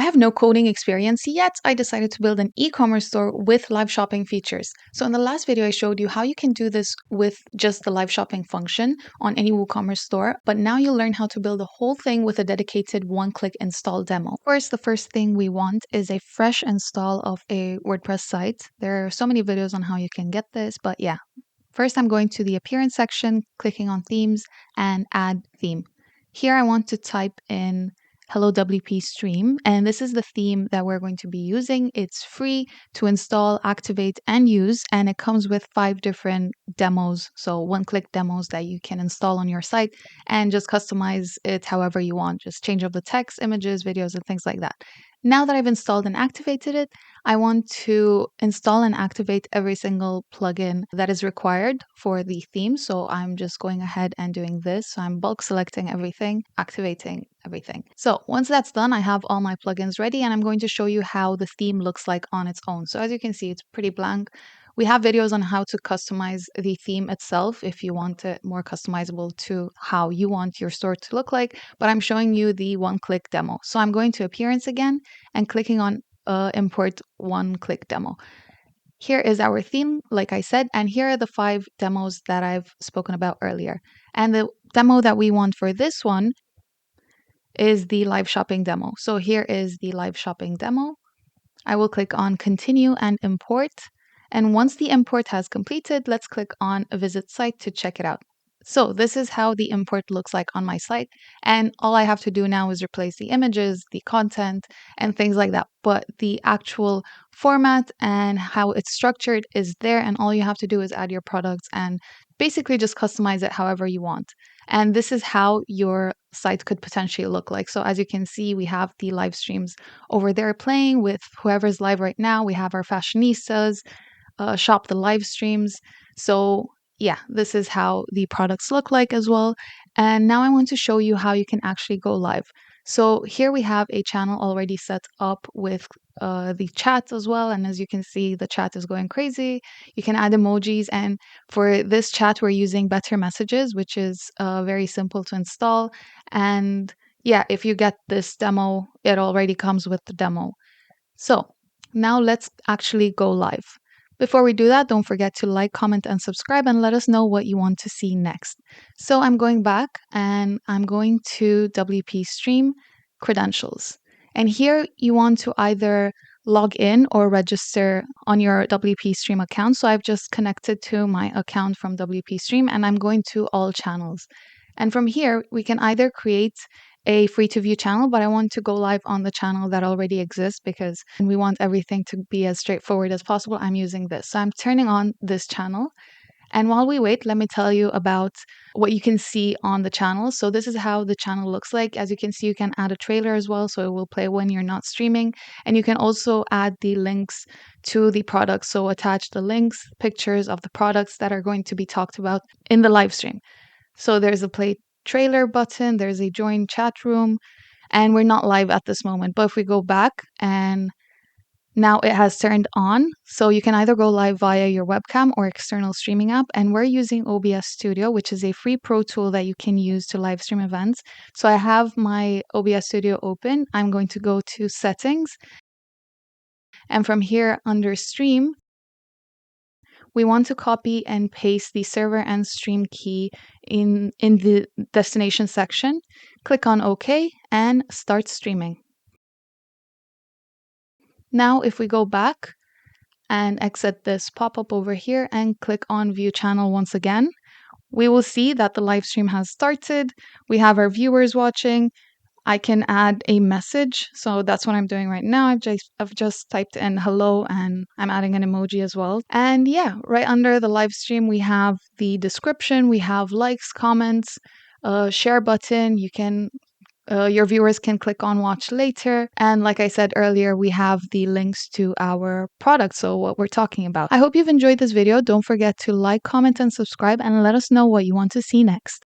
have no coding experience yet. I decided to build an e-commerce store with live shopping features. So in the last video, I showed you how you can do this with just the live shopping function on any WooCommerce store. But now you'll learn how to build the whole thing with a dedicated one-click install demo. First, the first thing we want is a fresh install of a WordPress site. There are so many videos on how you can get this, but yeah. First, I'm going to the appearance section, clicking on themes and add theme. Here I want to type in Hello WP Stream, and this is the theme that we're going to be using. It's free to install, activate, and use, and it comes with 5 different demos, so one-click demos that you can install on your site and just customize it however you want. Just change up the text, images, videos, and things like that. Now that I've installed and activated it, I want to install and activate every single plugin that is required for the theme. So I'm just going ahead and doing this. So I'm bulk selecting everything, activating everything. So once that's done, I have all my plugins ready and I'm going to show you how the theme looks like on its own. So as you can see, it's pretty blank. We have videos on how to customize the theme itself if you want it more customizable to how you want your store to look like, but I'm showing you the one-click demo. So I'm going to Appearance again and clicking on Import one-click demo. Here is our theme, like I said, and here are the 5 demos that I've spoken about earlier. And the demo that we want for this one is the live shopping demo. So here is the live shopping demo. I will click on Continue and Import. And once the import has completed, let's click on Visit Site to check it out. So this is how the import looks like on my site. And all I have to do now is replace the images, the content, and things like that. But the actual format and how it's structured is there. And all you have to do is add your products and basically just customize it however you want. And this is how your site could potentially look like. So as you can see, we have the live streams over there playing with whoever's live right now. We have our fashionistas, shop the live streams. So yeah, this is how the products look like as well. And now I want to show you how you can actually go live. So here we have a channel already set up with the chat as well. And as you can see, the chat is going crazy. You can add emojis. And for this chat, we're using Better Messages, which is very simple to install. And yeah, if you get this demo, it already comes with the demo. So now let's actually go live. Before we do that, don't forget to like, comment, and subscribe and let us know what you want to see next. So I'm going back and I'm going to WP Stream Credentials. And here you want to either log in or register on your WP Stream account. So I've just connected to my account from WP Stream and I'm going to all channels. And from here, we can either create a free to view channel, but I want to go live on the channel that already exists because we want everything to be as straightforward as possible. I'm using this. So I'm turning on this channel. And while we wait, let me tell you about what you can see on the channel. So this is how the channel looks like. As you can see, you can add a trailer as well. So it will play when you're not streaming. And you can also add the links to the products. So attach the links, pictures of the products that are going to be talked about in the live stream. So there's a play trailer button, there's a join chat room, and we're not live at this moment. But if we go back and now it has turned on, so you can either go live via your webcam or external streaming app. And we're using OBS Studio, which is a free pro tool that you can use to live stream events. So I have my OBS Studio open. I'm going to go to Settings. And from here under Stream, we want to copy and paste the server and stream key in the destination section. Click on OK and start streaming. Now, if we go back and exit this pop-up over here and click on View Channel once again, we will see that the live stream has started. We have our viewers watching. I can add a message. So that's what I'm doing right now. I've just typed in hello and I'm adding an emoji as well. And yeah, right under the live stream, we have the description, we have likes, comments, share button. You can your viewers can click on watch later. And like I said earlier, we have the links to our products, so what we're talking about. I hope you've enjoyed this video. Don't forget to like, comment, and subscribe, and let us know what you want to see next.